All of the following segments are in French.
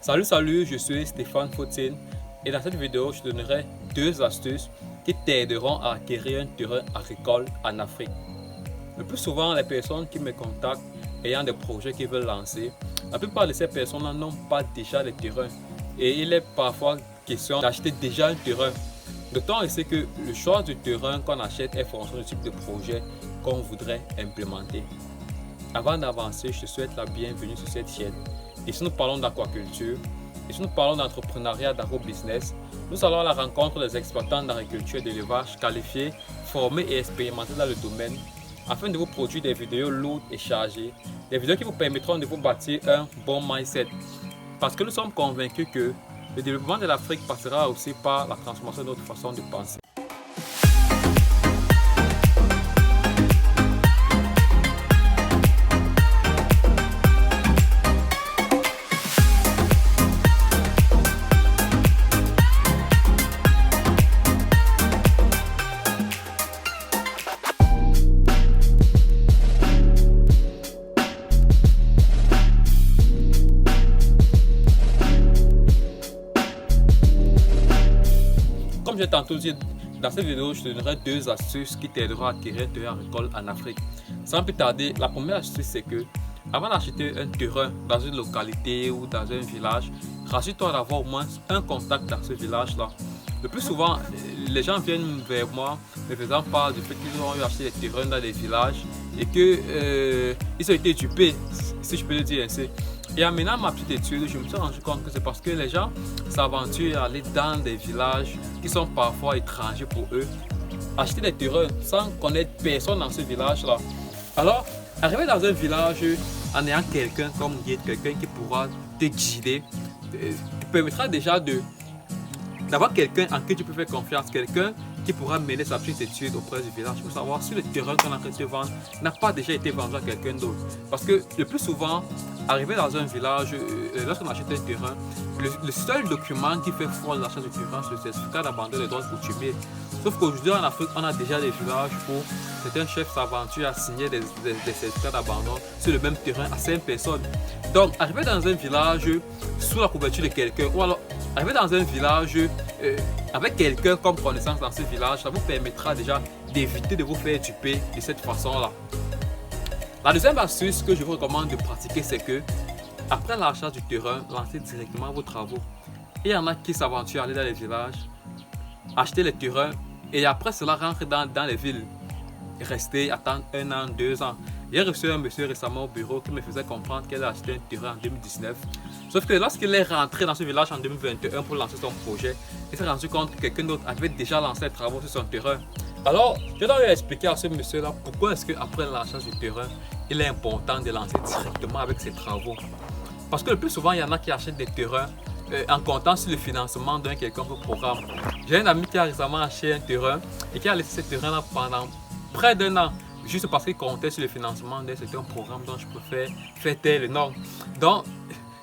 Salut, je suis Stéphane Fautine et dans cette vidéo, je te donnerai deux astuces qui t'aideront à acquérir un terrain agricole en Afrique. Le plus souvent, les personnes qui me contactent ayant des projets qu'ils veulent lancer, la plupart de ces personnes n'ont pas déjà le terrain et il est parfois question d'acheter déjà un terrain. D'autant aussi que le choix du terrain qu'on achète est fonction du type de projet qu'on voudrait implémenter. Avant d'avancer, je te souhaite la bienvenue sur cette chaîne. Ici, nous parlons d'aquaculture, ici, nous parlons d'entrepreneuriat, d'agrobusiness. Nous allons à la rencontre des exploitants d'agriculture et d'élevage qualifiés, formés et expérimentés dans le domaine, afin de vous produire des vidéos lourdes et chargées, des vidéos qui vous permettront de vous bâtir un bon mindset. Parce que nous sommes convaincus que le développement de l'Afrique passera aussi par la transformation de notre façon de penser. Comme j'ai tantôt dit, dans cette vidéo, je te donnerai deux astuces qui t'aideront à acquérir un terrain agricole en Afrique. Sans plus tarder, la première astuce, c'est que avant d'acheter un terrain dans une localité ou dans un village, rassure-toi d'avoir au moins un contact dans ce village-là. Le plus souvent, les gens viennent vers moi me faisant part du fait qu'ils ont eu acheté des terrains dans des villages et qu'ils ont été dupés, si je peux le dire ainsi. Et en menant ma petite étude, je me suis rendu compte que c'est parce que les gens s'aventurent à aller dans des villages qui sont parfois étrangers pour eux, acheter des terrains sans connaître personne dans ce village-là. Alors, arriver dans un village en ayant quelqu'un comme guide, quelqu'un qui pourra te guider, te permettra déjà d'avoir quelqu'un en qui tu peux faire confiance, quelqu'un qui pourra mener sa petite étude auprès du village pour savoir si le terrain qu'on a traité de vendre n'a pas déjà été vendu à quelqu'un d'autre. Parce que le plus souvent, arriver dans un village, lorsqu'on achète un terrain, le seul document qui fait foi de l'achat du terrain, c'est le certificat d'abandon des droits coutumiers. Sauf qu'aujourd'hui en Afrique, on a déjà des villages où certains chefs s'aventurent à signer des certificats d'abandon sur le même terrain à 5 personnes. Donc, arriver dans un village sous la couverture de quelqu'un, ou alors arriver dans un village avec quelqu'un comme connaissance dans ce village, ça vous permettra déjà d'éviter de vous faire duper de cette façon-là. La deuxième astuce que je vous recommande de pratiquer, c'est que après l'achat du terrain, lancez directement vos travaux. Il y en a qui s'aventurent à aller dans les villages, acheter les terrains et après cela rentrer dans les villes, rester, attendre 1 an, 2 ans. J'ai reçu un monsieur récemment au bureau qui me faisait comprendre qu'elle a acheté un terrain en 2019. Sauf que lorsqu'il est rentré dans ce village en 2021 pour lancer son projet, il s'est rendu compte que quelqu'un d'autre avait déjà lancé les travaux sur son terrain. Alors, je dois lui expliquer à ce monsieur-là pourquoi est-ce qu'après l'achat du terrain, il est important de lancer directement avec ses travaux. Parce que le plus souvent, il y en a qui achètent des terrains en comptant sur le financement d'un quelconque programme. J'ai un ami qui a récemment acheté un terrain et qui a laissé ce terrain-là pendant près d'1 an. Juste parce qu'il comptait sur le financement d'un certain programme dont je préfère faire taire le nom. Donc,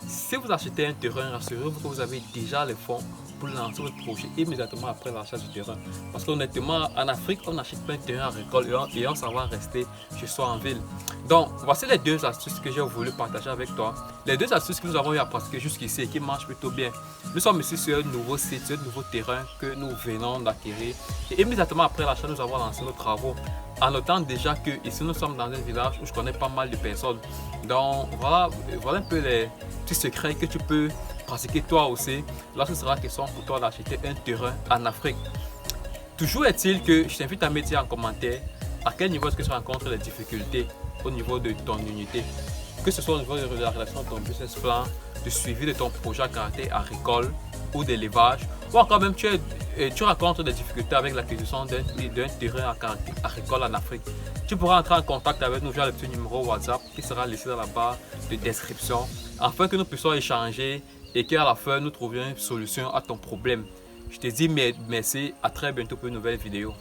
si vous achetez un terrain, rassurez-vous que vous avez déjà les fonds pour lancer votre projet immédiatement après l'achat du terrain. Parce qu'honnêtement, en Afrique, on n'achète pas un terrain agricole et on s'en va rester chez soi en ville. Donc, voici les deux astuces que j'ai voulu partager avec toi. Les deux astuces que nous avons eu à pratiquer jusqu'ici et qui marchent plutôt bien. Nous sommes ici sur un nouveau site, sur un nouveau terrain que nous venons d'acquérir. Et immédiatement après l'achat, nous avons lancé nos travaux. En notant déjà que ici nous sommes dans un village où je connais pas mal de personnes. Donc voilà un peu les petits secrets que tu peux pratiquer toi aussi lorsque ce sera question pour toi d'acheter un terrain en Afrique. Toujours est-il que je t'invite à me dire en commentaire à quel niveau est-ce que tu rencontres les difficultés au niveau de ton unité. Que ce soit au niveau de la relation de ton business plan, de suivi de ton projet à caractère agricole ou d'élevage, ou encore même tu rencontres des difficultés avec l'acquisition d'un terrain à caractère agricole en Afrique. Tu pourras entrer en contact avec nous via le petit numéro WhatsApp qui sera laissé dans la barre de description afin que nous puissions échanger et qu'à la fin nous trouvions une solution à ton problème. Je te dis merci, à très bientôt pour une nouvelle vidéo.